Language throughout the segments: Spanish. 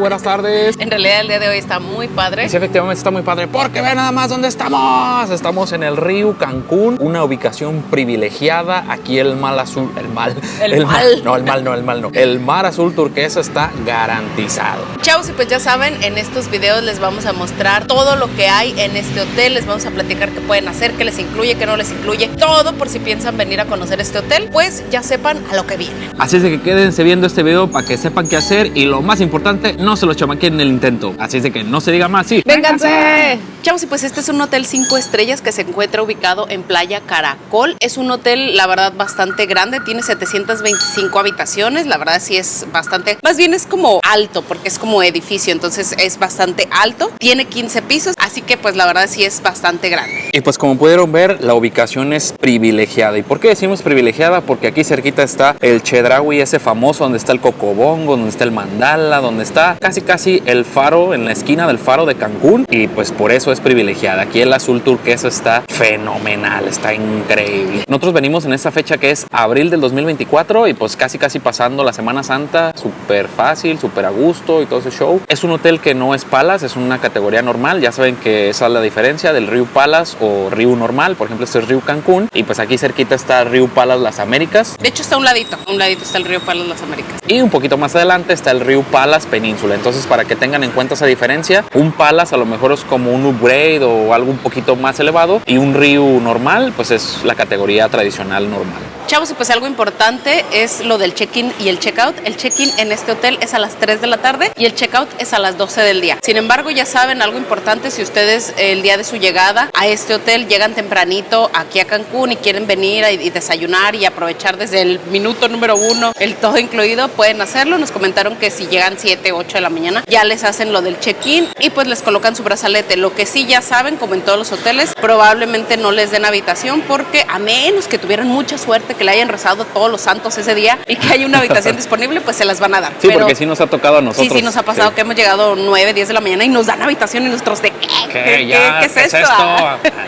buenas tardes. En realidad el día de hoy está muy padre. Sí, efectivamente está muy padre, porque ve nada más dónde estamos. Estamos en el río Cancún, una ubicación privilegiada. Aquí el mar azul, el mar azul turquesa está garantizado. Chavos, y pues ya saben, en estos videos les vamos a mostrar todo lo que hay en este hotel. Les vamos a platicar qué pueden hacer, qué les incluye, qué no les incluye, todo por si piensan venir a conocer este hotel, pues ya sepan a lo que viene. Así es de que quédense viendo este video para que sepan qué hacer y lo más importante, no se lo chamaquen en el intento. Así es de que no se diga más, sí. ¡Vénganse! Chavos, y pues este es un hotel 5 estrellas que se encuentra ubicado en Playa Caracol. Es un hotel, la verdad, bastante grande, tiene 725 habitaciones, la verdad sí es bastante, más bien es como alto, porque es como edificio, entonces es bastante alto, tiene 15 pisos, así que pues la verdad sí es bastante grande. Y pues como pudieron ver, la ubicación es privilegiada. ¿Y por qué decimos privilegiada? Porque aquí cerquita está el Chedraui, ese famoso, donde está el Cocobongo, donde está el Mandala, donde está casi el faro, en la esquina del faro de Cancún, y pues por eso es privilegiada. Aquí el azul turquesa está fenomenal, está increíble. Nosotros venimos en esta fecha que es abril del 2024 y pues casi pasando la Semana Santa, súper fácil, súper a gusto y todo ese show. Es un hotel que no es Palace, es una categoría normal. Ya saben que esa es la diferencia del Río Palace o Río normal. Por ejemplo, este es Río Cancún y pues aquí cerquita está Río Palace Las Américas. De hecho está a un ladito está el Río Palace Las Américas. Y un poquito más adelante está el Río Palace Península. Entonces, para que tengan en cuenta esa diferencia, un Palace a lo mejor es como un upgrade o algo un poquito más elevado, y un Río normal pues es la categoría tradicional normal. Chavos, y pues algo importante es lo del check-in y el check-out. El check-in en este hotel es a las 3 de la tarde y el check-out es a las 12 del día. Sin embargo, ya saben, algo importante, si ustedes el día de su llegada a este hotel llegan tempranito aquí a Cancún y quieren venir y desayunar y aprovechar desde el minuto número 1 el todo incluido, pueden hacerlo. Nos comentaron que si llegan 7, 8 de la mañana ya les hacen lo del check-in y pues les colocan su brazalete. Lo que sí ya saben, como en todos los hoteles, probablemente no les den habitación, porque a menos que tuvieran mucha suerte, que le hayan rezado todos los santos ese día y que haya una habitación disponible, pues se las van a dar. Sí, pero porque sí nos ha tocado a nosotros. Sí nos ha pasado que hemos llegado 9, 10 de la mañana y nos dan habitación y nosotros de ¿qué es esto?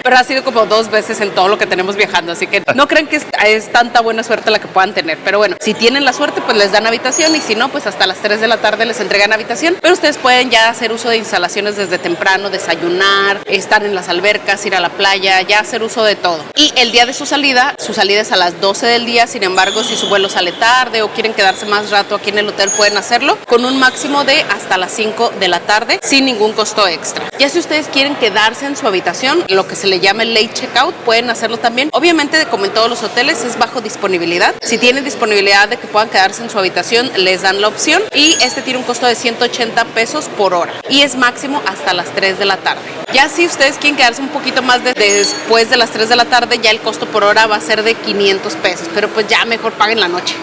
Pero ha sido como 2 veces en todo lo que tenemos viajando, así que no creen que es tanta buena suerte la que puedan tener. Pero bueno, si tienen la suerte, pues les dan habitación, y si no, pues hasta las 3 de la tarde les entregan habitación. Pero ustedes pueden ya hacer uso de instalaciones desde temprano, desayunar, estar en las albercas, ir a la playa, ya hacer uso de todo. Y el día de su salida es a las 12 del día. Sin embargo, si su vuelo sale tarde o quieren quedarse más rato aquí en el hotel, pueden hacerlo con un máximo de hasta las 5 de la tarde sin ningún costo extra. Ya si ustedes quieren quedarse en su habitación, lo que se le llama el late checkout, pueden hacerlo también. Obviamente, como en todos los hoteles, es bajo disponibilidad. Si tienen disponibilidad de que puedan quedarse en su habitación, les dan la opción, y este tiene un costo de 180 pesos por hora y es máximo hasta las 3 de la tarde. Ya si ustedes quieren quedarse un poquito más después de las 3 de la tarde, ya el costo por hora va a ser de 500 pesos, pero pues ya mejor paguen la noche.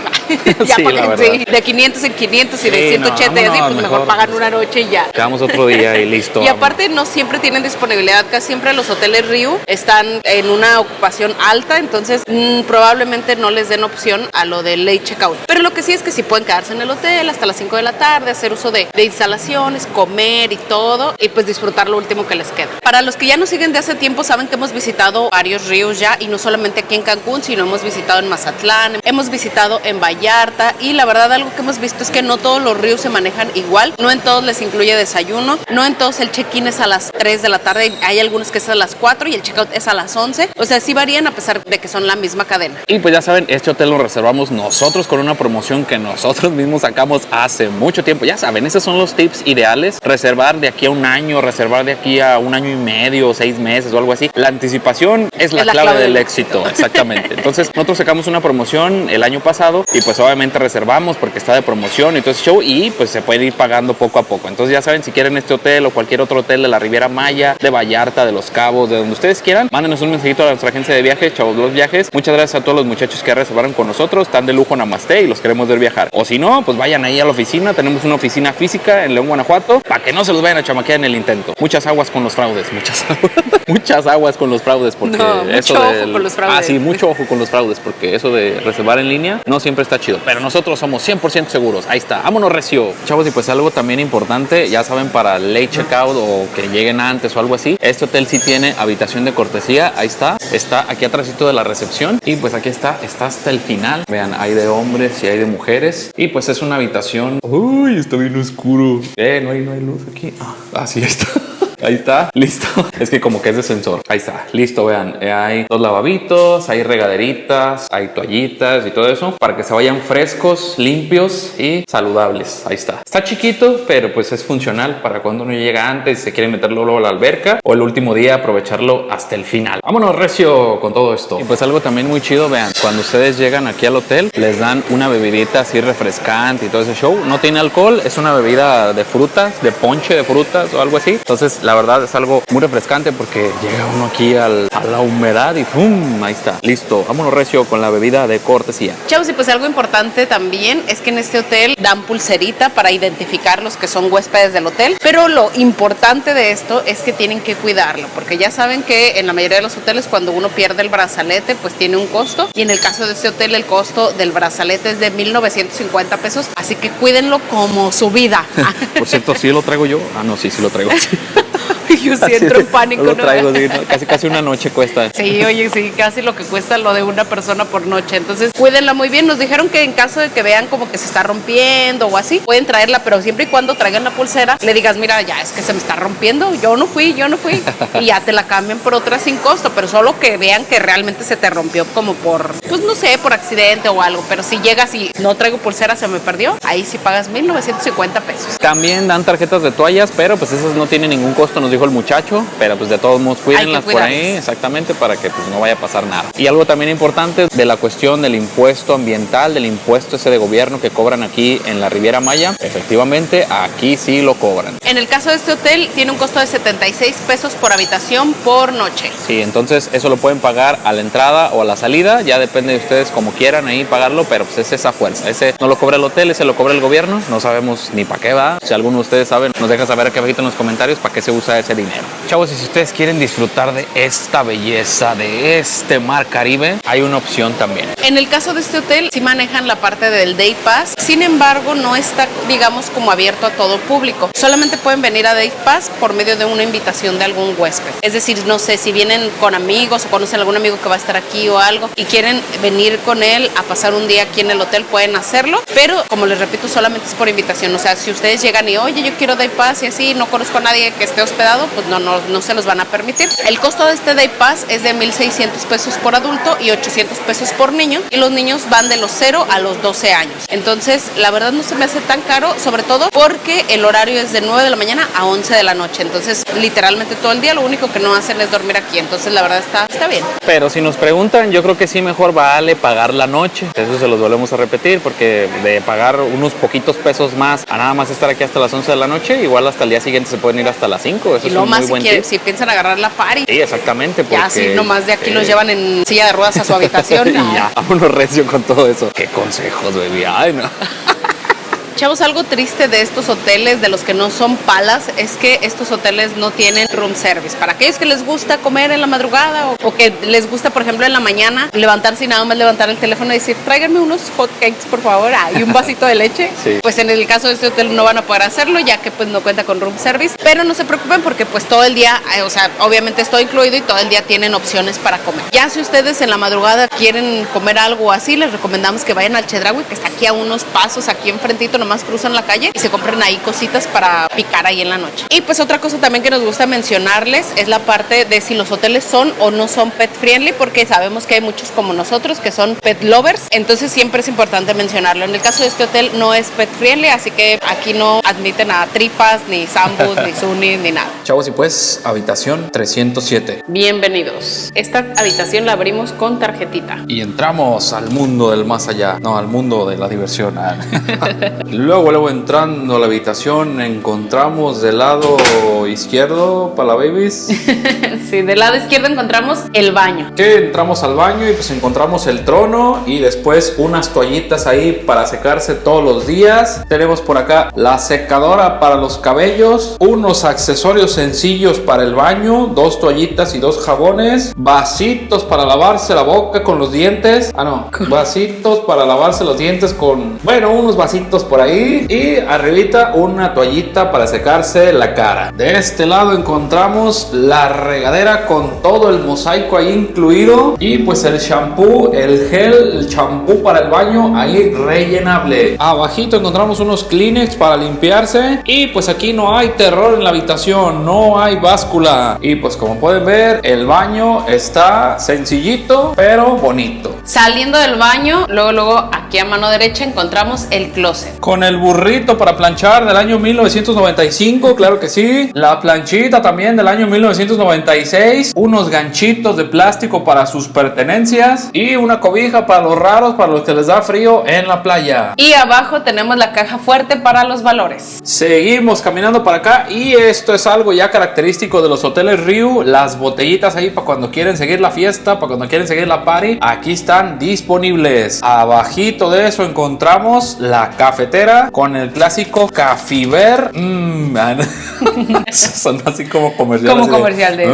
Ya sí, paguen, sí, de 500 en 500 y de 180 y así, pues mejor pagan una noche y ya. Quedamos otro día y listo. Y aparte no siempre tienen disponibilidad, casi siempre los hoteles Río están en una ocupación alta, entonces probablemente no les den opción a lo del late checkout. Pero lo que sí es que sí pueden quedarse en el hotel hasta las 5 de la tarde, hacer uso de instalaciones, comer y todo, y pues disfrutar lo último que les queda. Para los que ya nos siguen de hace tiempo, saben que hemos visitado varios ríos ya, y no solamente aquí en Cancún, sino hemos visitado en Mazatlán, hemos visitado en Vallarta, y la verdad algo que hemos visto es que no todos los ríos se manejan igual, no en todos les incluye desayuno, no en todos el check-in es a las 3 de la tarde, hay algunos que es a las 4 y el check-out es a las 11, o sea, sí varían a pesar de que son la misma cadena. Y pues ya saben, este hotel lo reservamos nosotros con una promoción que nosotros mismos sacamos hace mucho tiempo. Ya saben, esos son los tips ideales: reservar de aquí a un año, reservar de aquí a un año y medio, 6 meses o algo así. La anticipación es la clave del éxito, exactamente. Entonces nosotros sacamos una promoción el año pasado y pues obviamente reservamos porque está de promoción y todo ese show, y pues se puede ir pagando poco a poco. Entonces ya saben, si quieren este hotel o cualquier otro hotel de la Riviera Maya, de Vallarta, de Los Cabos, de donde ustedes quieran, mándenos un mensajito a nuestra agencia de viajes, Chavos Vlogs Viajes. Muchas gracias a todos los muchachos que reservaron con nosotros, están de lujo, namaste, y los queremos ver viajar. O si no, pues vayan ahí a la oficina, tenemos una oficina física en León, Guanajuato, para que no se los vayan a chamaquear en el intento. Muchas aguas con los fraudes, muchas aguas con los fraudes, porque no, mucho ojo con los fraudes. Sí, mucho ojo con los fraudes, porque porque eso de reservar en línea no siempre está chido. Pero nosotros somos 100% seguros. Ahí está, vámonos recio. Chavos, y pues algo también importante, ya saben, para late checkout o que lleguen antes o algo así, este hotel sí tiene habitación de cortesía. Ahí está aquí atrásito de la recepción. Y pues aquí está hasta el final. Vean, hay de hombres y hay de mujeres. Y pues es una habitación. Uy, está bien oscuro. No hay luz aquí. Sí, ahí está. Ahí está, listo. Es que como que es de sensor. Ahí está, listo, vean. Hay 2 lavabitos, hay regaderitas, hay toallitas y todo eso para que se vayan frescos, limpios y saludables. Ahí está. Está chiquito, pero pues es funcional para cuando uno llega antes y se quiere meterlo luego a la alberca o el último día aprovecharlo hasta el final. Vámonos recio con todo esto. Y pues algo también muy chido, vean, cuando ustedes llegan aquí al hotel, les dan una bebidita así refrescante y todo ese show. No tiene alcohol, es una bebida de frutas, de ponche de frutas o algo así. Entonces, la verdad es algo muy refrescante porque llega uno aquí a la humedad y ¡pum! Ahí está, listo. Vámonos recio con la bebida de cortesía. Chavos, y pues algo importante también es que en este hotel dan pulserita para identificar los que son huéspedes del hotel, pero lo importante de esto es que tienen que cuidarlo, porque ya saben que en la mayoría de los hoteles cuando uno pierde el brazalete pues tiene un costo, y en el caso de este hotel el costo del brazalete es de 1,950 pesos, así que cuídenlo como su vida. Por cierto, ¿sí lo traigo yo? No, sí lo traigo. Yo sí entro en pánico. Lo traigo, ¿no? Casi una noche cuesta. Sí, oye, sí, casi lo que cuesta lo de una persona por noche. Entonces, cuídenla muy bien. Nos dijeron que en caso de que vean como que se está rompiendo o así, pueden traerla, pero siempre y cuando traigan la pulsera, le digas, mira, ya es que se me está rompiendo, yo no fui. Y ya te la cambian por otra sin costo, pero solo que vean que realmente se te rompió como por, pues no sé, por accidente o algo. Pero si llegas y no traigo pulsera, se me perdió, ahí sí pagas 1,950 pesos. También dan tarjetas de toallas, pero pues esas no tienen ningún costo, nos dijo el muchacho, pero pues de todos modos cuídenlas por ahí, exactamente, para que pues no vaya a pasar nada. Y algo también importante de la cuestión del impuesto ambiental, del impuesto ese de gobierno que cobran aquí en la Riviera Maya, efectivamente aquí sí lo cobran. En el caso de este hotel tiene un costo de 76 pesos por habitación por noche. Sí, entonces eso lo pueden pagar a la entrada o a la salida, ya depende de ustedes como quieran ahí pagarlo, pero pues es esa fuerza, ese no lo cobra el hotel, ese lo cobra el gobierno, no sabemos ni para qué va. Si alguno de ustedes sabe, nos deja saber aquí abajito en los comentarios para qué se usa ese dinero. Chavos, y si ustedes quieren disfrutar de esta belleza, de este mar Caribe, hay una opción también. En el caso de este hotel, sí manejan la parte del Day Pass, sin embargo, no está, digamos, como abierto a todo público. Solamente pueden venir a Day Pass por medio de una invitación de algún huésped. Es decir, no sé, si vienen con amigos o conocen a algún amigo que va a estar aquí o algo y quieren venir con él a pasar un día aquí en el hotel, pueden hacerlo, pero como les repito, solamente es por invitación. O sea, si ustedes llegan y, oye, yo quiero Day Pass y así, no conozco a nadie que esté hospedado, pues no se los van a permitir. El costo de este Day Pass es de 1,600 pesos por adulto y 800 pesos por niño, y los niños van de los 0 a los 12 años. Entonces, la verdad no se me hace tan caro, sobre todo porque el horario es de 9 de la mañana a 11 de la noche. Entonces, literalmente todo el día lo único que no hacen es dormir aquí. Entonces, la verdad está bien. Pero si nos preguntan, yo creo que sí mejor vale pagar la noche. Eso se los volvemos a repetir, porque de pagar unos poquitos pesos más a nada más estar aquí hasta las 11 de la noche, igual hasta el día siguiente se pueden ir hasta las 5. Eso y es un muy buen tip. Si piensan agarrar la party. Sí, exactamente. Porque, ya así nomás de aquí los llevan en silla de ruedas a su habitación. Y ya, vámonos recio con todo eso. Qué consejos, baby. Ay, no. Chavos, algo triste de estos hoteles, de los que no son palas, es que estos hoteles no tienen room service. Para aquellos que les gusta comer en la madrugada o que les gusta, por ejemplo, en la mañana, levantarse y nada más levantar el teléfono y decir, tráiganme unos hot cakes, por favor, y un vasito de leche. Sí. Pues en el caso de este hotel no van a poder hacerlo, ya que pues no cuenta con room service. Pero no se preocupen porque pues todo el día, o sea, obviamente es todo incluido y todo el día tienen opciones para comer. Ya si ustedes en la madrugada quieren comer algo así, les recomendamos que vayan al Chedraui, que está aquí a unos pasos, aquí enfrentito, nomás cruzan la calle y se compren ahí cositas para picar ahí en la noche. Y pues otra cosa también que nos gusta mencionarles es la parte de si los hoteles son o no son pet friendly, porque sabemos que hay muchos como nosotros que son pet lovers, entonces siempre es importante mencionarlo. En el caso de este hotel no es pet friendly, así que aquí no admiten a tripas, ni zambus, ni sunis, ni nada. Chavos, y pues habitación 307. Bienvenidos. Esta habitación la abrimos con tarjetita. Y entramos al mundo del más allá. No, al mundo de la diversión. Luego entrando a la habitación encontramos del lado izquierdo para la babies. Sí, del lado izquierdo encontramos el baño. Que entramos al baño y pues encontramos el trono y después unas toallitas ahí para secarse todos los días. Tenemos por acá la secadora para los cabellos, unos accesorios sencillos para el baño, 2 toallitas y 2 jabones, vasitos para lavarse la boca con los dientes. Vasitos para lavarse los dientes con, bueno, unos vasitos por ahí y arribita una toallita para secarse la cara. De este lado encontramos la regadera con todo el mosaico ahí incluido y pues el shampoo, el gel, el shampoo para el baño ahí rellenable. Abajito encontramos unos Kleenex para limpiarse y pues aquí no hay terror en la habitación, no hay báscula y pues como pueden ver el baño está sencillito pero bonito. Saliendo del baño, luego aquí a mano derecha encontramos el closet. Con el burrito para planchar del año 1995, claro que sí. La planchita también del año 1996. Unos ganchitos de plástico para sus pertenencias. Y una cobija para los raros, para los que les da frío en la playa. Y abajo tenemos la caja fuerte para los valores. Seguimos caminando para acá y esto es algo ya característico de los hoteles Riu. Las botellitas ahí para cuando quieren seguir la fiesta, para cuando quieren seguir la party. Aquí están disponibles. Abajito de eso encontramos la cafetera con el clásico Cafiber. Son así como comerciales. Como comercial de...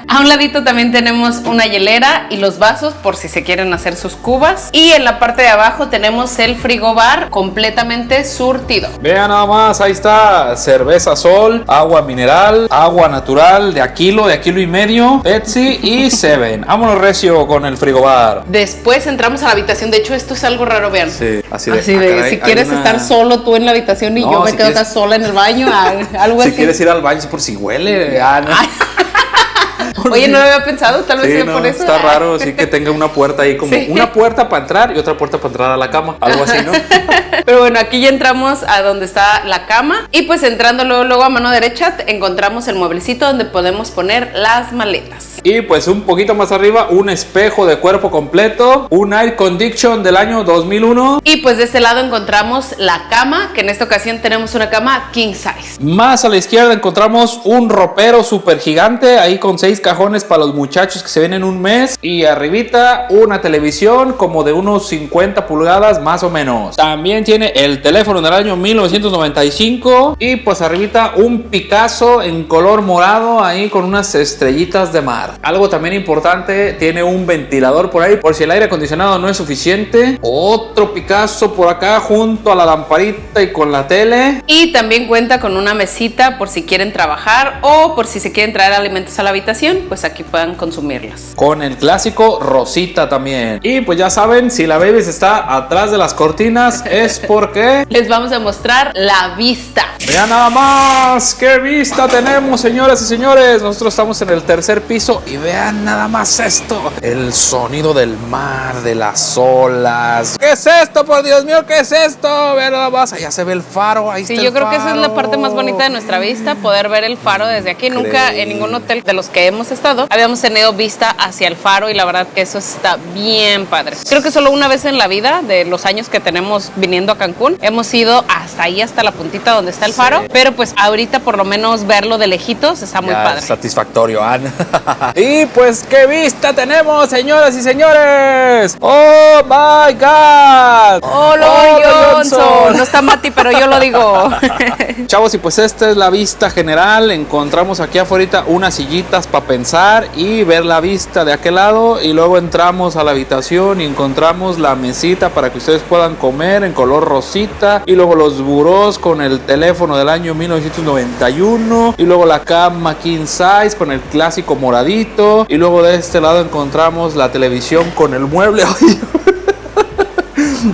A un ladito también tenemos una hielera y los vasos por si se quieren hacer sus cubas. Y en la parte de abajo tenemos el frigobar completamente surtido. Vean nada más, ahí está cerveza Sol, agua mineral, agua natural de a kilo y medio, Pepsi y Seven. Vámonos recio con el frigobar. Después entramos a la habitación. De hecho, esto es algo raro, vean. Sí, así de caray, si quieres estar solo tú en la habitación y yo me quedo acá sola en el baño, algo si así. Quieres ir al baño por si huele. Oye, no lo había pensado, tal vez sea por eso. Está raro, así que tenga una puerta ahí como una puerta para entrar y otra puerta para entrar a la cama, algo así, ¿no? Pero bueno, aquí ya entramos a donde está la cama y pues entrando luego a mano derecha encontramos el mueblecito donde podemos poner las maletas. Y pues un poquito más arriba un espejo de cuerpo completo, un air condition del año 2001. Y pues de este lado encontramos la cama, que en esta ocasión tenemos una cama king size. Más a la izquierda encontramos un ropero súper gigante, ahí con 6 cajones para los muchachos que se vienen un mes. Y arribita una televisión como de unos 50 pulgadas más o menos. También tiene el teléfono del año 1995. Y pues arribita un Picasso en color morado ahí con unas estrellitas de mar. Algo también importante, tiene un ventilador por ahí por si el aire acondicionado no es suficiente. Otro Picasso por acá junto a la lamparita y con la tele. Y también cuenta con una mesita por si quieren trabajar o por si se quieren traer alimentos a la habitación, pues aquí puedan consumirlos. Con el clásico rosita también. Y pues ya saben, si la baby está atrás de las cortinas es porque les vamos a mostrar la vista. Vean nada más qué vista tenemos, señoras y señores. Nosotros estamos en el tercer piso y vean nada más esto. El sonido del mar, de las olas. ¿Qué es esto, por Dios mío? ¿Qué es esto? Vean nada más, allá se ve el faro. Ahí sí, está yo el creo faro. que esa es la parte más bonita de nuestra vista, poder ver el faro desde aquí. Nunca en ningún hotel de los que hemos estado habíamos tenido vista hacia el faro y la verdad que eso está bien padre. Creo que solo una vez en la vida, de los años que tenemos viniendo a Cancún, hemos ido hasta ahí, hasta la puntita donde está el faro, pero pues ahorita por lo menos verlo de lejitos está muy padre. Satisfactorio, Ana. Y pues qué vista tenemos, señoras y señores. Oh my God. Hola, Johnson. No está Mati, pero yo lo digo. Chavos, y pues esta es la vista general. Encontramos aquí afuera unas sillitas para pensar y ver la vista de aquel lado, y luego entramos a la habitación y encontramos la mesita para que ustedes puedan comer en color rosita, y luego los burós con el teléfono del año 1991, y luego la cama king size con el clásico moradito, y luego de este lado encontramos la televisión con el mueble.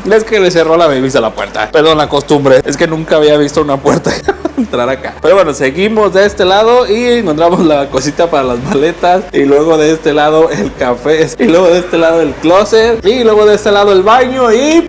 Es que le cerró la baby a la puerta. Perdón, la costumbre. Es que nunca había visto una puerta entrar acá. Pero bueno, seguimos de este lado y encontramos la cosita para las maletas. Y luego de este lado el café. Y luego de este lado el closet. Y luego de este lado el baño. Y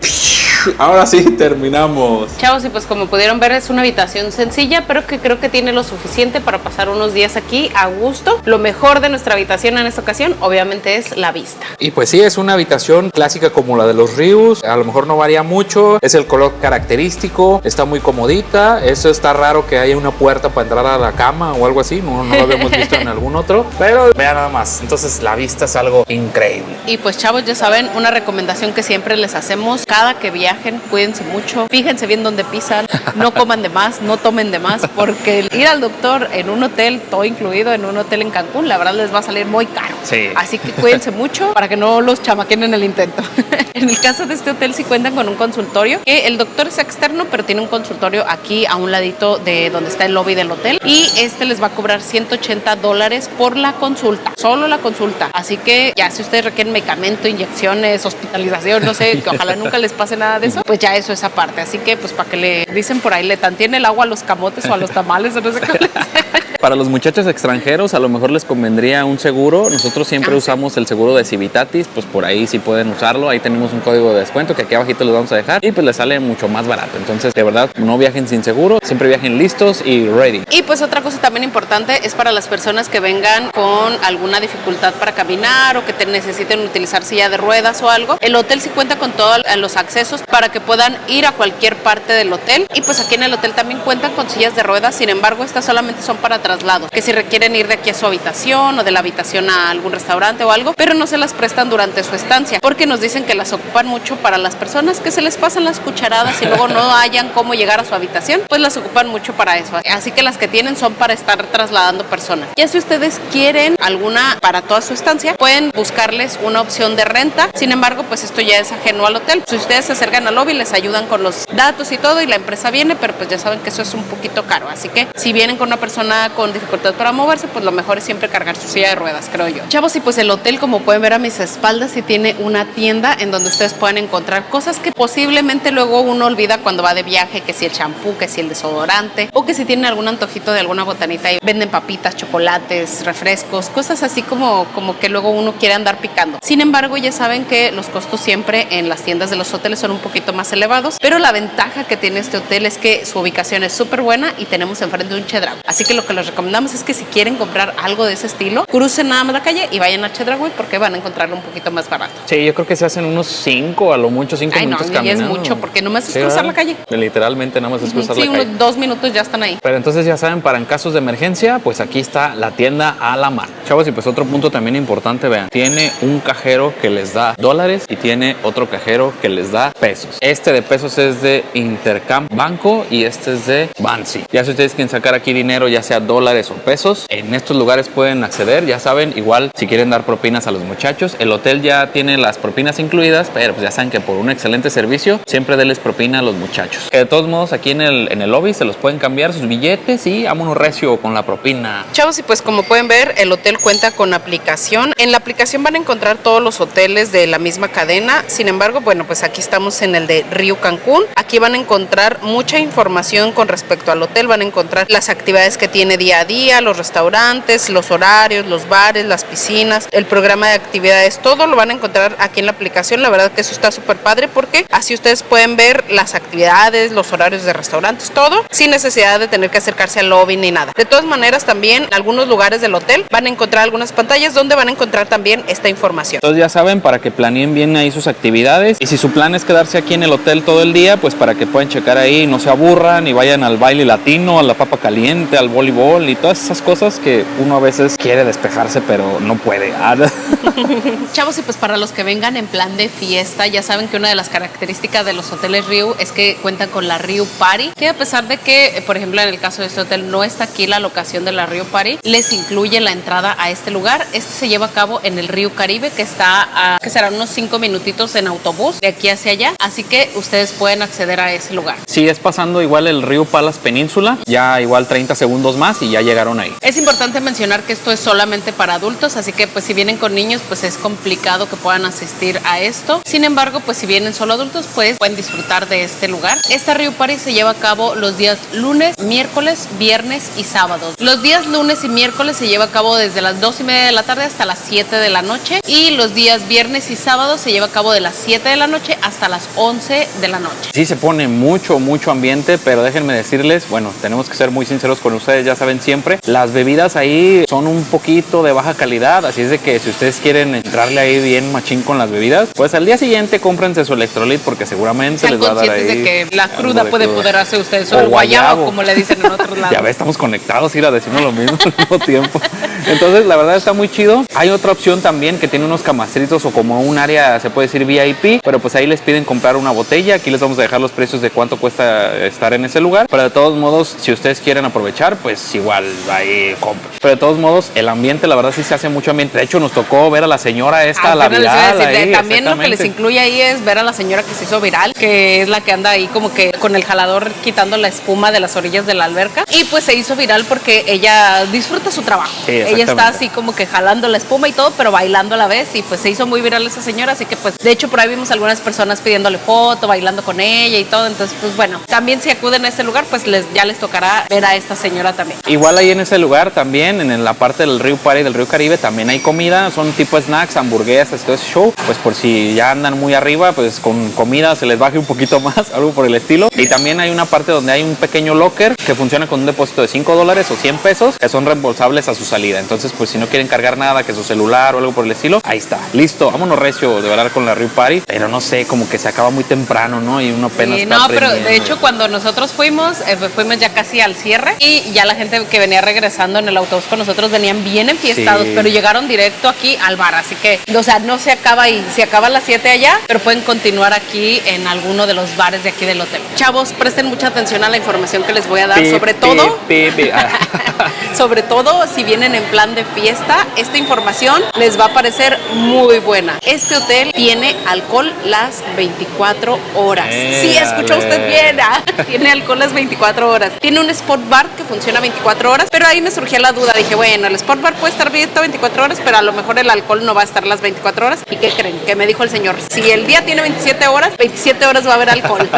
Ahora sí terminamos. Chavos, y pues como pudieron ver es una habitación sencilla, pero que creo que tiene lo suficiente para pasar unos días aquí a gusto. Lo mejor de nuestra habitación en esta ocasión obviamente es la vista. Y pues sí, es una habitación clásica como la de los Rius. A lo mejor no varía mucho, es el color característico, está muy comodita. Eso está raro que haya una puerta para entrar a la cama o algo así, no lo habíamos visto en algún otro, pero vean nada más. Entonces la vista es algo increíble. Y pues chavos, ya saben, una recomendación que siempre les hacemos cada que viajen: cuídense mucho, fíjense bien dónde pisan, no coman de más, no tomen de más, porque ir al doctor en un hotel, todo incluido en un hotel en Cancún, la verdad les va a salir muy caro. Sí. Así que cuídense mucho para que no los chamaquen en el intento. En el caso de este hotel sí cuentan con un consultorio, que el doctor es externo, pero tiene un consultorio aquí a un ladito de donde está el lobby del hotel, y este les va a cobrar $180 por la consulta, solo la consulta. Así que ya si ustedes requieren medicamento, inyecciones, hospitalización, no sé, que ojalá nunca les pase nada de eso, pues ya eso es aparte. Así que pues para que le dicen por ahí, le tantien el agua a los camotes o a los tamales o no sé qué les Para los muchachos extranjeros a lo mejor les convendría un seguro. Nosotros siempre usamos el seguro de Civitatis, pues por ahí sí pueden usarlo. Ahí tenemos un código de descuento que aquí abajito les vamos a dejar y pues les sale mucho más barato. Entonces de verdad no viajen sin seguro, siempre viajen listos y ready. Y pues otra cosa también importante es para las personas que vengan con alguna dificultad para caminar o que necesiten utilizar silla de ruedas o algo. El hotel sí cuenta con todos los accesos para que puedan ir a cualquier parte del hotel, y pues aquí en el hotel también cuentan con sillas de ruedas. Sin embargo, estas solamente son para traslados, que si requieren ir de aquí a su habitación o de la habitación a algún restaurante o algo, pero no se las prestan durante su estancia, porque nos dicen que las ocupan mucho para las personas que se les pasan las cucharadas y luego no hayan cómo llegar a su habitación, pues las ocupan mucho para eso. Así que las que tienen son para estar trasladando personas. Ya si ustedes quieren alguna para toda su estancia, pueden buscarles una opción de renta. Sin embargo, pues esto ya es ajeno al hotel. Si ustedes se acercan al lobby, les ayudan con los datos y todo, y la empresa viene, pero pues ya saben que eso es un poquito caro. Así que si vienen con una persona con dificultad para moverse, pues lo mejor es siempre cargar su silla de ruedas, creo yo. Chavos, y pues el hotel, como pueden ver a mis espaldas, sí tiene una tienda en donde ustedes pueden encontrar cosas que posiblemente luego uno olvida cuando va de viaje, que si el champú, que si el desodorante, o que si tienen algún antojito de alguna botanita y venden papitas, chocolates, refrescos, cosas así como que luego uno quiere andar picando. Sin embargo, ya saben que los costos siempre en las tiendas de los hoteles son un poquito más elevados, pero la ventaja que tiene este hotel es que su ubicación es súper buena y tenemos enfrente un Chedraui. Así que lo que les recomendamos es que si quieren comprar algo de ese estilo, crucen nada más la calle y vayan a Chedraui, porque van a encontrarlo un poquito más barato. Sí, yo creo que se hacen unos 5, a lo mucho 5 minutos caminando. Es mucho, porque nomás es cruzar la calle. Literalmente nada más es cruzar la calle. Sí, unos 2 minutos ya están ahí. Pero entonces ya saben, para en casos de emergencia, pues aquí está la tienda a la mano. Chavos, y pues otro punto también importante, vean, tiene un cajero que les da dólares y tiene otro cajero que les da pesos. Este de pesos es de Intercam Banco y este es de Bansi. Ya si ustedes quieren sacar aquí dinero, ya sea dólares o pesos, en estos lugares pueden acceder. Ya saben, igual si quieren dar propinas a los muchachos, el hotel ya tiene las propinas incluidas, pero pues ya saben que por un excelente servicio siempre denles propina a los muchachos. Que de todos modos aquí en el lobby se los pueden cambiar sus billetes y vámonos recio con la propina. Chavos, y pues como pueden ver, el hotel cuenta con aplicación. En la aplicación van a encontrar todos los hoteles de la misma cadena. Sin embargo, bueno, pues aquí estamos en el de Riu Cancún. Aquí van a encontrar mucha información con respecto al hotel. Van a encontrar las actividades que tiene día a día, los restaurantes, los horarios, los bares, las piscinas, el programa de actividades, todo lo van a encontrar aquí en la aplicación. La verdad que eso está súper padre, porque así ustedes pueden ver las actividades, los horarios de restaurantes, todo, sin necesidad de tener que acercarse al lobby ni nada. De todas maneras, también en algunos lugares del hotel van a encontrar algunas pantallas donde van a encontrar también esta información. Entonces ya saben, para que planeen bien ahí sus actividades, y si su plan es quedarse aquí en el hotel todo el día, pues para que puedan checar ahí, no se aburran y vayan al baile latino, a la papa caliente, al voleibol y todas esas cosas que uno a veces quiere despejarse pero no puede. Chavos, y pues para los que vengan en plan de fiesta, ya saben que una de las características de los hoteles Riu es que cuentan con la Riu Party, que a pesar de que, por ejemplo, en el caso de este hotel no está aquí la locación de la Riu Party, les incluye la entrada a este lugar. Este se lleva a cabo en el Riu Caribe, que está a, que serán unos 5 minutitos en autobús de aquí hacia allá, así que ustedes pueden acceder a ese lugar. Sí, es pasando igual el Riu Palace Península, ya igual 30 segundos más y ya llegaron ahí. Es importante mencionar que esto es solamente para adultos, así que pues si vienen con niños pues es complicado que puedan asistir a esto. Sin embargo, pues si vienen solo adultos pues pueden disfrutar de este lugar. Esta Ryu Party se lleva a cabo los días lunes, miércoles, viernes y sábados. Los días lunes y miércoles se lleva a cabo desde las 2:30 de la tarde hasta las 7 de la noche y los días viernes y sábados se lleva a cabo de las 7 de la noche hasta las 11 de la noche. Sí se pone mucho ambiente, pero déjenme decirles, bueno, tenemos que ser muy sinceros con ustedes, ya saben siempre, las bebidas ahí son un poquito de baja calidad, así es de que si ustedes quieren entrarle ahí bien machín con las bebidas, pues al día siguiente cómprense su electrolit porque seguramente les va a dar ahí. De que la cruda puede apoderarse de ustedes o guayabo, como le dicen en otros lados. Ya ves, estamos conectados, ir a decirnos lo mismo al mismo tiempo. Entonces, la verdad está muy chido. Hay otra opción también que tiene unos camastritos o como un área, se puede decir VIP, pero pues ahí les piden comprar una botella. Aquí les vamos a dejar los precios de cuánto cuesta estar en ese lugar. Pero de todos modos, si ustedes quieren aprovechar, pues igual ahí compren. Pero de todos modos, el ambiente, la verdad sí se hace mucho ambiente. De hecho, nos tocó ver a la señora esta, la viral. Ahí, también lo que les incluye ahí es ver a la señora que se hizo viral, que es la que anda ahí como que con el jalador quitando la espuma de las orillas de la alberca. Y pues se hizo viral porque ella disfruta su trabajo. Sí, ella está así como que jalando la espuma y todo, pero bailando a la vez. Y pues se hizo muy viral esa señora. Así que pues de hecho por ahí vimos algunas personas pidiéndole foto, bailando con ella y todo. Entonces pues bueno, también si acuden a este lugar pues ya les tocará ver a esta señora también. Igual ahí en ese lugar también, en la parte del Ryu Party del Río Caribe, también hay comida. Son tipo snacks, hamburguesas, todo ese show. Pues por si ya andan muy arriba, pues con comida se les baje un poquito más, algo por el estilo. Y también hay una parte donde hay un pequeño locker que funciona con un depósito de $5 o 100 pesos que son reembolsables a su salida. Entonces pues si no quieren cargar nada, que su celular o algo por el estilo, ahí está, listo, vámonos recio de verdad con la Ryu Party. Pero no sé, como que se acaba muy temprano, ¿no? Y uno apenas está no, pero de hecho cuando nosotros fuimos ya casi al cierre y ya la gente que venía regresando en el autobús con nosotros venían bien enfiestados, sí. Pero llegaron directo aquí al bar, así que, o sea, no se acaba ahí, se acaba a las 7 allá, pero pueden continuar aquí en alguno de los bares de aquí del hotel. Chavos, presten mucha atención a la información que les voy a dar, sobre todo si vienen en plan de fiesta, esta información les va a parecer muy buena. Este hotel tiene alcohol las 24 horas. Sí, escuchó usted bien, tiene alcohol las 24 horas. Tiene un sport bar que funciona 24 horas, pero ahí me surgió la duda, dije, bueno, el sport bar puede estar abierto 24 horas, pero a lo mejor el alcohol no va a estar las 24 horas. ¿Y qué creen? Que me dijo el señor, si el día tiene 27 horas, 27 horas va a haber alcohol.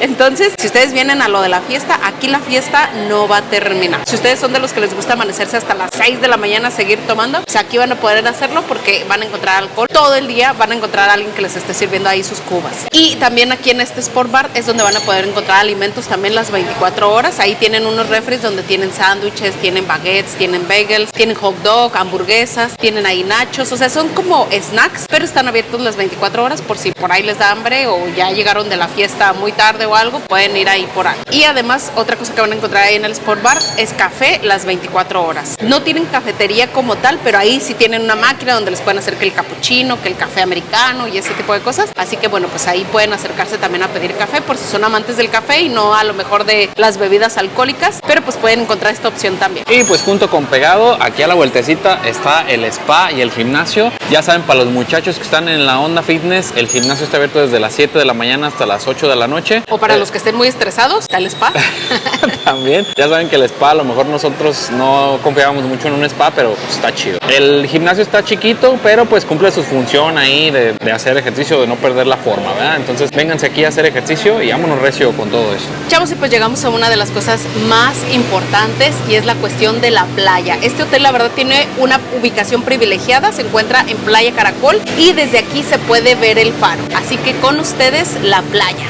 Entonces, si ustedes vienen a lo de la fiesta, aquí la fiesta no va a terminar. Si ustedes son de los que les gusta amanecerse hasta las 6 de la mañana a seguir tomando, pues aquí van a poder hacerlo porque van a encontrar alcohol todo el día, van a encontrar a alguien que les esté sirviendo ahí sus cubas. Y también aquí en este sport bar es donde van a poder encontrar alimentos también las 24 horas. Ahí tienen unos refres donde tienen sándwiches, tienen baguettes, tienen bagels, tienen hot dog, hamburguesas, tienen ahí nachos, o sea, son como snacks, pero están abiertos las 24 horas por si por ahí les da hambre o ya llegaron de la fiesta muy tarde o algo, pueden ir ahí por ahí. Y además, otra cosa que van a encontrar ahí en el sport bar es café las 24 horas. No tienen cafetería como tal, pero ahí sí tienen una máquina donde les pueden hacer que el capuchino, que el café americano y ese tipo de cosas. Así que bueno, pues ahí pueden acercarse también a pedir café por si son amantes del café y no a lo mejor de las bebidas alcohólicas, pero pues pueden encontrar esta opción también. Y pues junto con pegado, aquí a la vueltecita está el spa y el gimnasio. Ya saben, para los muchachos que están en la onda fitness, el gimnasio está abierto desde las 7 de la mañana hasta las 8 de la noche. O para los que estén muy estresados, está el spa. También, ya saben que el spa, a lo mejor nosotros no confiábamos mucho en un spa, pero pues, está chido. El gimnasio está chiquito, pero pues cumple su función ahí de hacer ejercicio, de no perder la forma, ¿verdad? Entonces vénganse aquí a hacer ejercicio y vámonos recio con todo esto. Chavos, y pues llegamos a una de las cosas más importantes y es la cuestión de la playa. Este hotel la verdad tiene una ubicación privilegiada, se encuentra en Playa Caracol y desde aquí se puede ver el faro. Así que con ustedes la playa.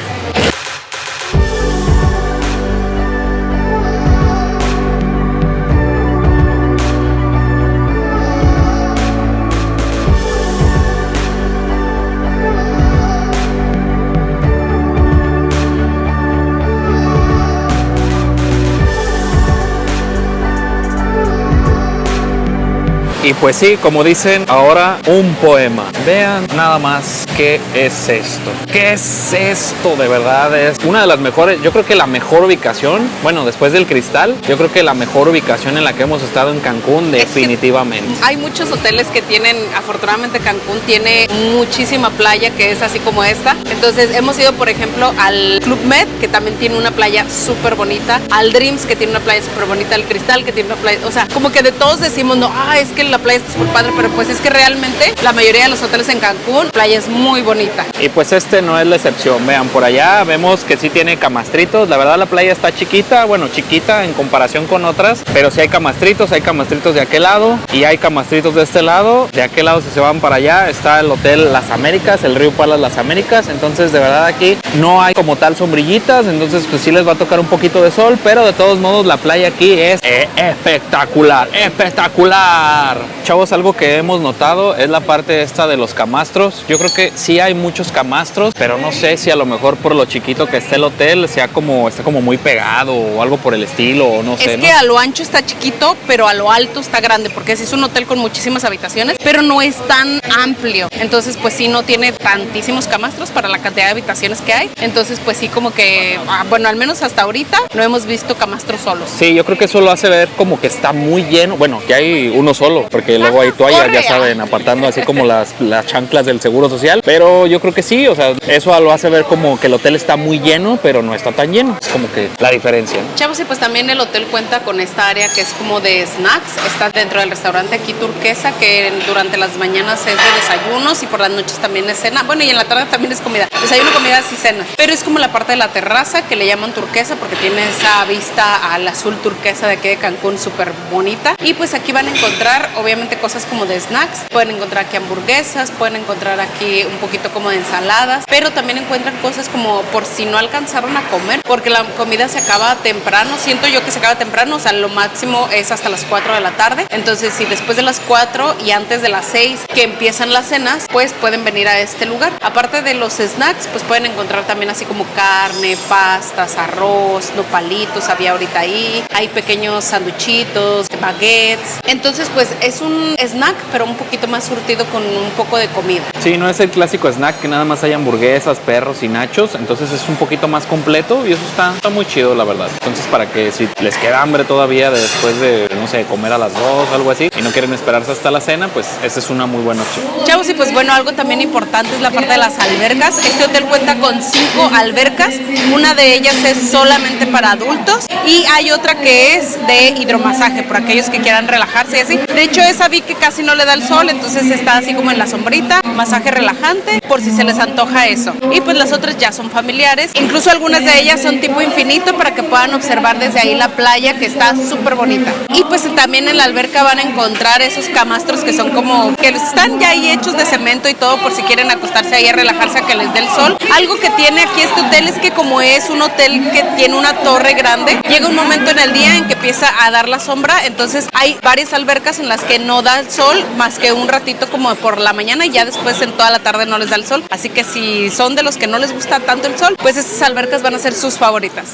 Y pues sí, como dicen, ahora un poema. Vean nada más ¿qué es esto? ¿Qué es esto? De verdad es una de las mejores, yo creo que la mejor ubicación, bueno, después del Cristal, yo creo que la mejor ubicación en la que hemos estado en Cancún, definitivamente. Hay muchos hoteles que tienen, afortunadamente Cancún tiene muchísima playa que es así como esta. Entonces hemos ido, por ejemplo, al Club Med, que también tiene una playa súper bonita, al Dreams, que tiene una playa súper bonita, al Cristal, que tiene una playa, o sea, como que de todos decimos, no, es que la playa está súper padre, pero pues es que realmente la mayoría de los hoteles en Cancún, la playa es muy bonita. Y pues este no es la excepción, vean, por allá vemos que sí tiene camastritos, la verdad la playa está chiquita, bueno, chiquita en comparación con otras, pero sí hay camastritos de aquel lado y hay camastritos de este lado, de aquel lado si se van para allá está el Hotel Las Américas, el Río Palace Las Américas, entonces de verdad aquí no hay como tal sombrillitas, entonces pues sí les va a tocar un poquito de sol, pero de todos modos la playa aquí es espectacular, espectacular. Chavos, algo que hemos notado es la parte esta de los camastros. Yo creo que sí hay muchos camastros, pero no sé si a lo mejor por lo chiquito que esté el hotel está como muy pegado o algo por el estilo, o no sé. Es que a lo ancho está chiquito, pero a lo alto está grande, porque sí es un hotel con muchísimas habitaciones, pero no es tan amplio. Entonces, pues sí, no tiene tantísimos camastros para la cantidad de habitaciones que hay. Entonces, pues sí, como que, bueno, al menos hasta ahorita no hemos visto camastros solos. Sí, yo creo que eso lo hace ver como que está muy lleno. Bueno, que hay uno solo, porque luego hay toallas, ya saben, apartando así como las chanclas del Seguro Social. Pero yo creo que sí, o sea, eso lo hace ver como que el hotel está muy lleno, pero no está tan lleno. Es como que la diferencia, ¿no? Chavos, y pues también el hotel cuenta con esta área que es como de snacks. Está dentro del restaurante aquí Turquesa, que durante las mañanas es de desayunos y por las noches también es cena. Bueno, y en la tarde también es comida. Desayuno, comidas y cena. Pero es como la parte de la terraza que le llaman Turquesa porque tiene esa vista al azul turquesa de aquí de Cancún súper bonita. Y pues aquí van a encontrar obviamente cosas como de snacks. Pueden encontrar aquí hamburguesas, pueden encontrar aquí un poquito como de ensaladas, pero también encuentran cosas como por si no alcanzaron a comer, porque la comida se acaba temprano. Siento yo que se acaba temprano, o sea, lo máximo es hasta las 4 de la tarde. Entonces, si después de las 4 y antes de las 6 que empiezan las cenas, pues pueden venir a este lugar. Aparte de los snacks, pues pueden encontrar también así como carne, pastas, arroz, nopalitos, había ahorita ahí. Hay pequeños sanduchitos, baguettes. Entonces, pues es un snack, pero un poquito más surtido con un poco de comida. Sí, no es el clásico snack que nada más hay hamburguesas, perros y nachos. Entonces es un poquito más completo y eso está muy chido, la verdad. Entonces, para que si les queda hambre todavía después de, no sé, comer a las 2 o algo así y no quieren esperarse hasta la cena, pues esta es una muy buena opción. Chavos, y pues bueno, algo también importante es la parte de las albercas. Este hotel cuenta con 5 albercas. Una de ellas es solamente para adultos y hay otra que es de hidromasaje, por aquellos que quieran relajarse y así. De hecho, esa vi que casi no le da el sol, entonces está así como en la sombrita, masaje relajante, por si se les antoja eso. Y pues las otras ya son familiares. Incluso algunas de ellas son tipo infinito para que puedan observar desde ahí la playa, que está súper bonita. Y pues también en la alberca van a encontrar esos camastros que son como, que están ya ahí hechos de cemento y todo, por si quieren acostarse ahí a relajarse a que les dé el sol. Algo que tiene aquí este hotel es que como es un hotel que tiene una torre grande, llega un momento en el día en que empieza a dar la sombra, entonces hay varias albercas en las que no da el sol más que un ratito como por la mañana y ya después en toda la tarde no les da el sol. Así que si son de los que no les gusta tanto el sol, pues esas albercas van a ser sus favoritas.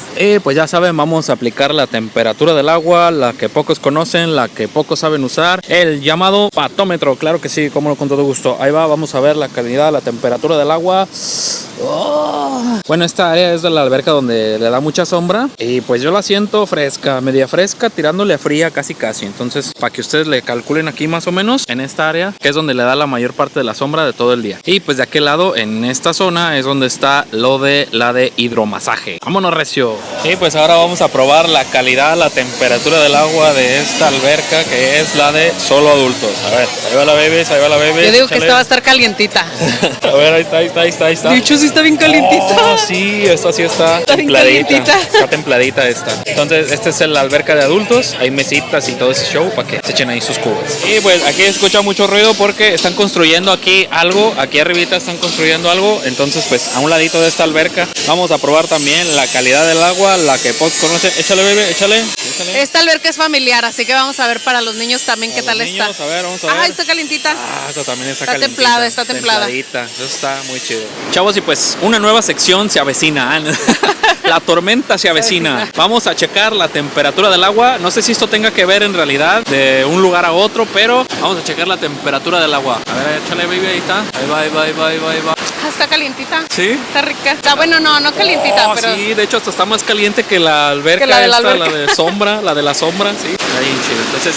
Pues ya saben, vamos a aplicar la temperatura del agua, la que pocos conocen, la que pocos saben usar, el llamado patómetro. Claro que sí, como con todo gusto. Ahí va, vamos a ver la calidad, la temperatura del agua. Bueno, esta área es de la alberca donde le da mucha sombra y pues yo la siento fresca, media fresca, tirándole a fría casi. Entonces, para que ustedes le calculen aquí más o menos en esta área, que es donde le da la mayor parte de la sombra de todo el día. Y pues de aquel lado, en esta zona, es donde está lo de la de hidromasaje. Vámonos, recio. Y pues ahora vamos a probar la calidad, la temperatura del agua de esta alberca, que es la de solo adultos. A ver, ahí va la bebés, ahí va la bebés. Yo digo que esta va a estar calientita. A ver, ahí está. De hecho, sí está bien calientita. Oh, sí, esta sí está templadita. Está templadita esta. Entonces, esta es la alberca de adultos. Hay mesitas y todo ese show para que se echen ahí sus cubos. Y pues aquí escucha mucho ruido porque están construyendo aquí algo. Aquí arribita están construyendo algo. Entonces, pues a un ladito de esta alberca vamos a probar también la calidad del agua, la que pocos conocen. Échale, bebé, échale. Esta alberca es familiar, así que vamos a ver para los niños también qué tal está. A ver, vamos a ver. Ah, está calientita. Esta también está calientita. Está templada. Templadita. Eso está muy chido. Chavos, y pues una nueva sección se avecina. La tormenta se avecina. Vamos a checar la temperatura del agua. No sé si esto tenga que ver en realidad de un lugar a otro, pero vamos a checar la temperatura del agua. A ver, échale, baby, ahí está. Ahí va. Está calientita. ¿Sí? Está rica. Está bueno, no calientita, pero... Sí, de hecho hasta está más caliente que la alberca, la de la sombra, la de la sombra, sí. Está bien chido. Entonces,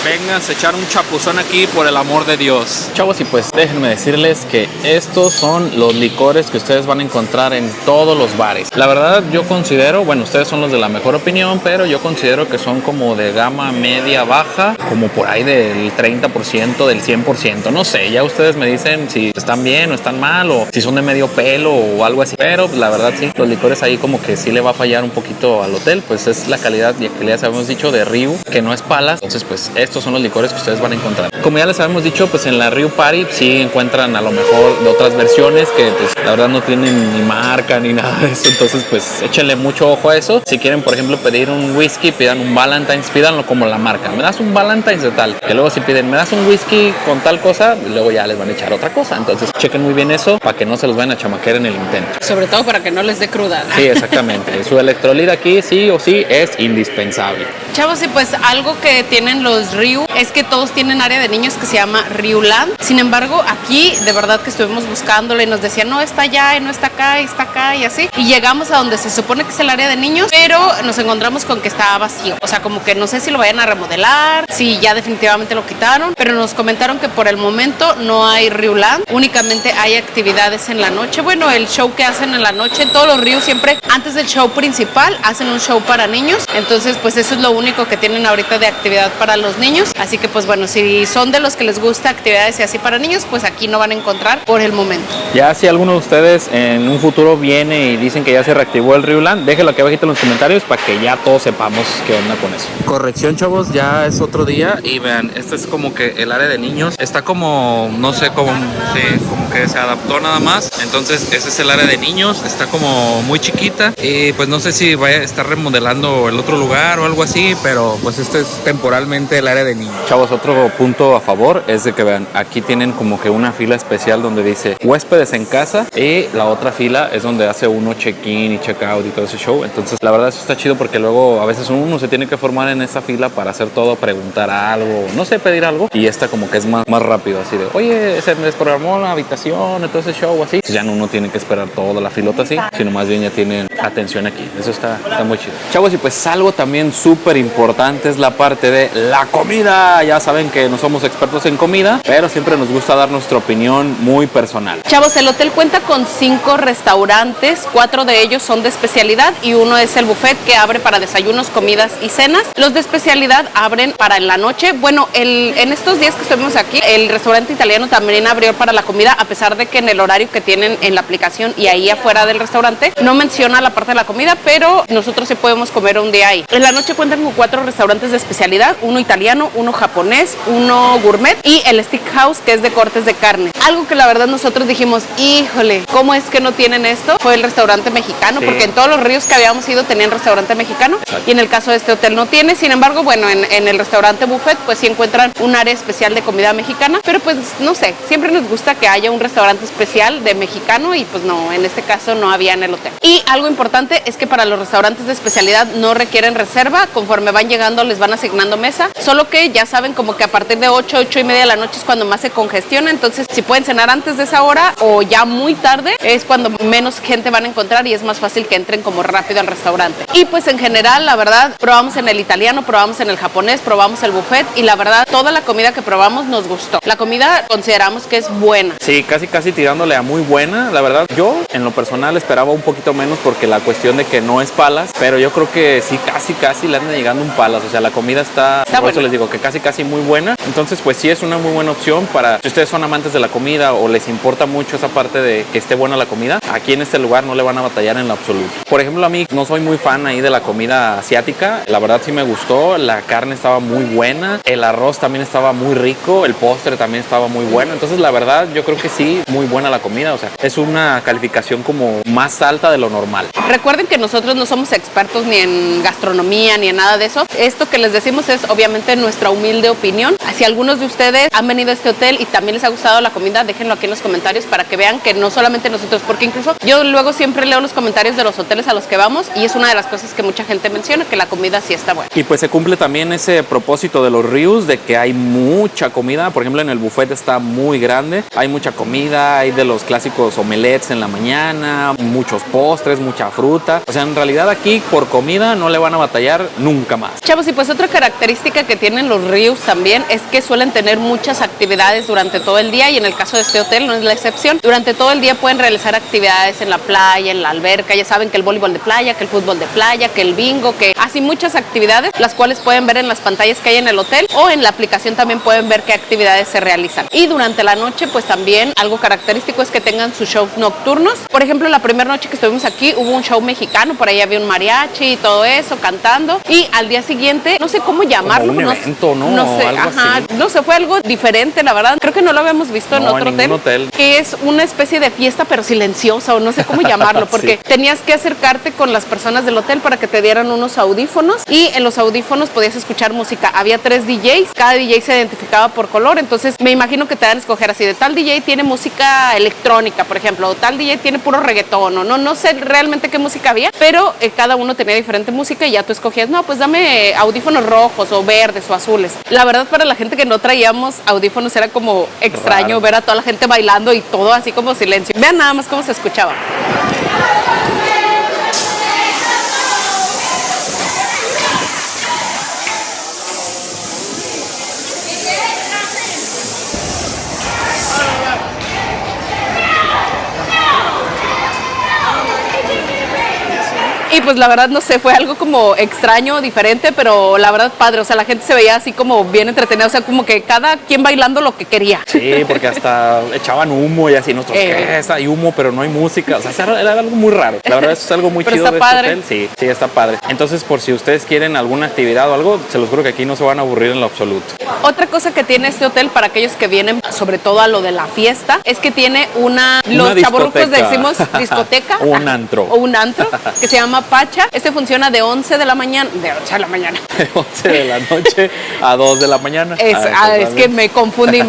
vengan a echar un chapuzón aquí por el amor de Dios. Chavos, y pues déjenme decirles que estos son los licores que ustedes van a encontrar en todos los bares. La verdad yo considero, bueno, ustedes son los de la mejor opinión, pero yo considero que son como de gama media baja, como por ahí del 30%, del 100%. No sé, ya ustedes me dicen si están bien o están mal, o si son de medio pelo o algo así. Pero pues, la verdad sí, los licores ahí como que sí le va a fallar un poquito al hotel. Pues es la calidad, ya que les habíamos dicho, de Ryu, que no es palas. Entonces pues estos son los licores que ustedes van a encontrar. Como ya les habíamos dicho, pues en la Ryu Party sí encuentran a lo mejor de otras versiones que pues la verdad no tienen ni marca ni nada de eso. Entonces pues échenle mucho ojo a eso. Si quieren por ejemplo pedir un whisky, pidan un Valentine's, pídanlo como la marca. Me das un Valentine's de tal. Que luego si piden, me das un whisky con tal cosa, luego ya les van a echar otra cosa. Entonces chequen muy bien eso para que no se los vayan a chamaquear en el intento. Sobre todo para que no les dé cruda. Sí, exactamente. Su electrolit aquí sí o sí es indispensable. Chavos, y pues algo que tienen los Ryu es que todos tienen área de niños que se llama Ryuland. Sin embargo, aquí de verdad que estuvimos buscándole y nos decían, no, está allá y no está acá y así. Y llegamos a donde se supone que es el área de niños, pero nos encontramos con que estaba vacío. O sea, como que no sé si lo vayan a remodelar, si ya definitivamente lo quitaron, pero nos comentaron que por el momento no hay Ryuland, únicamente hay actividades en la noche. Bueno, el show que hacen en la noche, todos los Ryu siempre antes del show principal hacen un show para niños. Entonces, pues eso es lo único que tienen ahorita de actividad para los niños. Así que pues bueno, si son de los que les gusta actividades y así para niños, pues aquí no van a encontrar por el momento. Ya si alguno de ustedes en un futuro viene y dicen que ya se reactivó el Ryuland, déjenlo aquí abajito en los comentarios para que ya todos sepamos qué onda con eso. Corrección, chavos, ya es otro día y vean, este es como que el área de niños. Está como, no sé, como, sí, como que se adaptó nada más. Entonces ese es el área de niños, está como muy chiquita y pues no sé si vaya a estar remodelando el otro lugar o algo así, pero pues este es temporalmente el área de niños. Chavos, otro punto a favor es de que vean, aquí tienen como que una fila especial donde dice huéspedes en casa y la otra fila es donde hace uno check-in y check-out y todo ese show. Entonces la verdad eso está chido porque luego a veces uno se tiene que formar en esa fila para hacer todo, preguntar algo, no sé, pedir algo, y esta como que es más rápido, así de oye, se me desprogramó la habitación y todo ese show así. Entonces ya no uno tiene que esperar toda la filota así, sino más bien ya tienen atención aquí. Eso está muy chido. Chavos, y pues algo también súper importante es la parte de la comida. Ya saben que no somos expertos en comida, pero siempre nos gusta dar nuestra opinión muy personal. Chavos, el hotel cuenta con 5 restaurantes, 4 de ellos son de especialidad y uno es el buffet que abre para desayunos, comidas y cenas. Los de especialidad abren para en la noche. Bueno, en estos días que estuvimos aquí, el restaurante italiano también abrió para la comida, a pesar de que en el horario que tienen en la aplicación y ahí afuera del restaurante no menciona la parte de la comida, pero nosotros sí podemos comer un día ahí. En la noche cuentan con 4 restaurantes de especialidad, uno italiano, uno japonés, uno gourmet y el Steakhouse, que es de cortes de carne. Algo que la verdad nosotros dijimos, híjole, ¿cómo es que no tienen esto? Fue el restaurante mexicano, sí. Porque en todos los ríos que habíamos ido tenían restaurante mexicano. Exacto. Y en el caso de este hotel no tiene. Sin embargo, bueno, en el restaurante buffet pues sí encuentran un área especial de comida mexicana, pero pues no sé, siempre nos gusta que haya un restaurante especial de mexicano y pues no, en este caso no había en el hotel. Y algo importante es que para los restaurantes de especialidad no requieren reserva, conforme van llegando les van asignando mesa, solo que ya saben como que a partir de 8 y media de la noche es cuando más se congestiona. Entonces si pueden cenar antes de esa hora o ya muy tarde es cuando menos gente van a encontrar y es más fácil que entren como rápido al restaurante. Y pues en general, la verdad, probamos en el italiano, probamos en el japonés, probamos el buffet y la verdad toda la comida que probamos nos gustó. La comida consideramos que es buena. Sí, casi tirándole a muy buena. La verdad, yo en lo personal esperaba un poquito menos porque la cuestión de que no es palas, pero yo creo que sí, casi le anda llegando un palas. O sea, la comida está por buena. Eso les digo que casi muy buena. Entonces, pues sí es una muy buena opción para si ustedes son amantes de la comida o les importa mucho esa parte de que esté buena la comida. Aquí en este lugar no le van a batallar en lo absoluto. Por ejemplo, a mí no soy muy fan ahí de la comida asiática. La verdad sí me gustó. La carne estaba muy buena. El arroz también estaba muy rico. El postre también estaba muy bueno. Entonces, la verdad, yo creo que sí, muy buena la comida. O sea, es una calificación como más alta de lo normal. Recuerden que nosotros no somos expertos ni en gastronomía ni en nada nada de eso. Esto que les decimos es obviamente nuestra humilde opinión. Si algunos de ustedes han venido a este hotel y también les ha gustado la comida, déjenlo aquí en los comentarios para que vean que no solamente nosotros, porque incluso yo luego siempre leo los comentarios de los hoteles a los que vamos y es una de las cosas que mucha gente menciona, que la comida sí está buena. Y pues se cumple también ese propósito de los Ryus, de que hay mucha comida. Por ejemplo, en el buffet está muy grande, hay mucha comida, hay de los clásicos omelets en la mañana, muchos postres, mucha fruta. O sea, en realidad aquí por comida no le van a batallar nunca más. Chavos, y pues otra característica que tienen los Ryus también es que suelen tener muchas actividades durante todo el día, y en el caso de este hotel no es la excepción. Durante todo el día pueden realizar actividades en la playa, en la alberca. Ya saben que el voleibol de playa, que el fútbol de playa, que el bingo, que así muchas actividades, las cuales pueden ver en las pantallas que hay en el hotel, o en la aplicación también pueden ver qué actividades se realizan. Y durante la noche pues también algo característico es que tengan sus shows nocturnos. Por ejemplo, la primera noche que estuvimos aquí hubo un show mexicano, por ahí había un mariachi y todo eso cantando, y al día siguiente no sé cómo llamarlo, como un evento, ¿no? No sé, algo ajá, así. no sé, fue algo diferente, la verdad. Creo que no lo habíamos visto en otro hotel, que es una especie de fiesta pero silenciosa, o no sé cómo llamarlo, porque sí, tenías que acercarte con las personas del hotel para que te dieran unos audífonos, y en los audífonos podías escuchar música. Había 3 DJs, cada DJ se identificaba por color, entonces me imagino que te dan a escoger así, de tal DJ tiene música electrónica, por ejemplo, o tal DJ tiene puro reggaetón, o no sé realmente qué música había, pero cada uno tenía diferente música y ya tú escogías, no, pues dame audífonos rojos o verdes o azules. La verdad, para la gente que no traíamos audífonos era como extraño raro ver a toda la gente bailando y todo así como silencio. Vean nada más cómo se escuchaba. Y pues la verdad no sé, fue algo como extraño, diferente, pero la verdad padre, o sea, la gente se veía así como bien entretenida, o sea, como que cada quien bailando lo que quería. Sí, porque hasta echaban humo y así, nosotros, ¿qué es? Hay humo, pero no hay música, o sea, era algo muy raro. La verdad, eso es algo muy chido está de padre. este hotel. Sí, está padre. Entonces, por si ustedes quieren alguna actividad o algo, se los juro que aquí no se van a aburrir en lo absoluto. Otra cosa que tiene este hotel para aquellos que vienen, sobre todo a lo de la fiesta, es que tiene los chavorrucos decimos discoteca. O un antro. O un antro, que se llama Pacha. Este funciona de 11 de la mañana. De 11 de la mañana. De 11 de la noche a 2 de la mañana. Es que me confundí.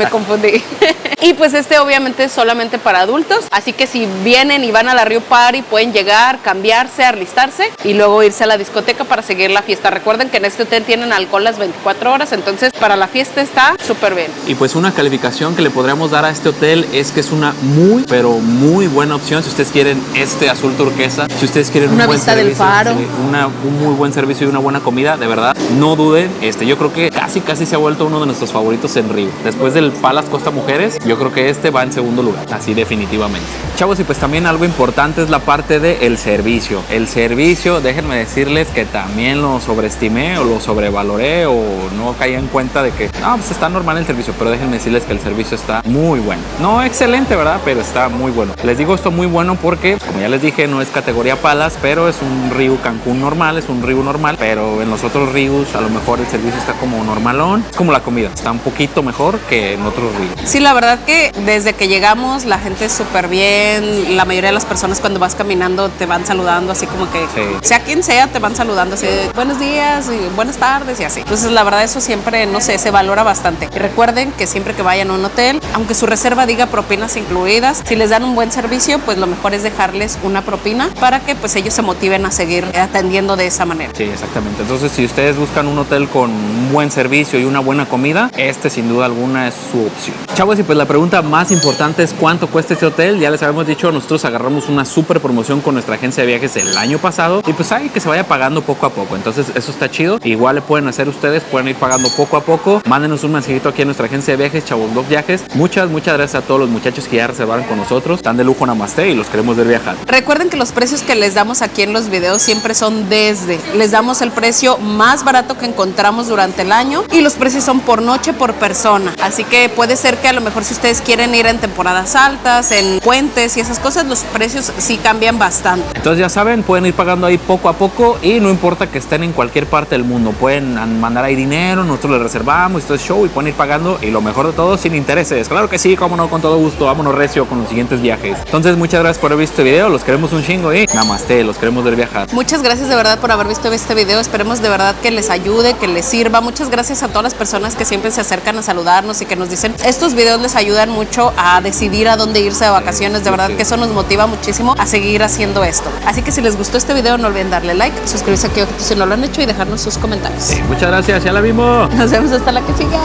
Y pues este obviamente es solamente para adultos. Así que si vienen y van a la Rio Party, pueden llegar, cambiarse, alistarse y luego irse a la discoteca para seguir la fiesta. Recuerden que en este hotel tienen alcohol las 24 horas. Entonces para la fiesta está súper bien. Y pues una calificación que le podríamos dar a este hotel es que es una muy, pero muy buena opción. Si ustedes quieren este azul turquesa, si ustedes quieren una vista del faro, un muy buen servicio y una buena comida, de verdad, no duden. Yo creo que casi se ha vuelto uno de nuestros favoritos en Rio. Después del Palace Costa Mujeres, yo creo que este va en segundo lugar, así definitivamente. Chavos, y pues también algo importante es la parte del servicio. El servicio, déjenme decirles que también lo sobreestimé o lo sobrevaloré o no caí en cuenta de que, pues está normal el servicio, pero déjenme decirles que el servicio está muy bueno. No excelente, ¿verdad? Pero está muy bueno. Les digo esto muy bueno porque, como ya les dije, no es categoría Palace, pero es un Rio Cancún normal, es un Rio normal, pero en los otros Rios a lo mejor el servicio está como normalón. Es como la comida, está un poquito mejor que en otros Rios. Sí, la verdad que desde que llegamos la gente es súper bien. La mayoría de las personas cuando vas caminando te van saludando así como que, sea quien sea, te van saludando así de buenos días y buenas tardes y así. Entonces la verdad eso siempre, no sé, se valora bastante. Y recuerden que siempre que vayan a un hotel, aunque su reserva diga propinas incluidas, si les dan un buen servicio, pues lo mejor es dejarles una propina para que pues ellos se motiven a seguir atendiendo de esa manera. Sí, exactamente. Entonces, si ustedes buscan un hotel con un buen servicio y una buena comida, este sin duda alguna es su opción. Chavos, y pues la pregunta más importante es ¿cuánto cuesta este hotel? Ya les habíamos dicho, nosotros agarramos una súper promoción con nuestra agencia de viajes el año pasado y pues hay que se vaya pagando poco a poco. Entonces, eso está chido. Igual le pueden hacer ustedes, pueden ir pagando poco a poco. Mándenos un mensajito aquí a nuestra agencia de viajes, Chavos Viajes. Muchas gracias a todos los muchachos que ya reservaron con nosotros. Están de lujo, namaste, y los queremos ver viajar. Recuerden que los precios que les damos aquí en los videos siempre son les damos el precio más barato que encontramos durante el año y los precios son por noche, por persona. Así que puede ser que a lo mejor si ustedes quieren ir en temporadas altas, en puentes y esas cosas, los precios sí cambian bastante. Entonces ya saben, pueden ir pagando ahí poco a poco y no importa que estén en cualquier parte del mundo. Pueden mandar ahí dinero, nosotros les reservamos y todo es show y pueden ir pagando y lo mejor de todo, sin intereses. Claro que sí, cómo no, con todo gusto. Vámonos recio con los siguientes viajes. Entonces muchas gracias por haber visto este video, los queremos un chingo y namaste, los queremos ver viajar. Muchas gracias de verdad por haber visto este video. Esperemos de verdad que les ayude, que les sirva. Muchas gracias a todas las personas que siempre se acercan a saludarnos y que nos dicen estos videos les ayudan mucho a decidir a dónde irse de vacaciones. De verdad que eso nos motiva muchísimo a seguir haciendo esto. Así que si les gustó este video, no olviden darle like, suscribirse aquí si no lo han hecho y dejarnos sus comentarios. Muchas gracias, ya la vimos. Nos vemos hasta la que sigue.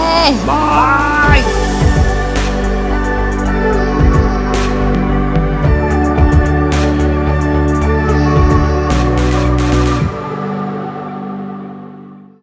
Bye.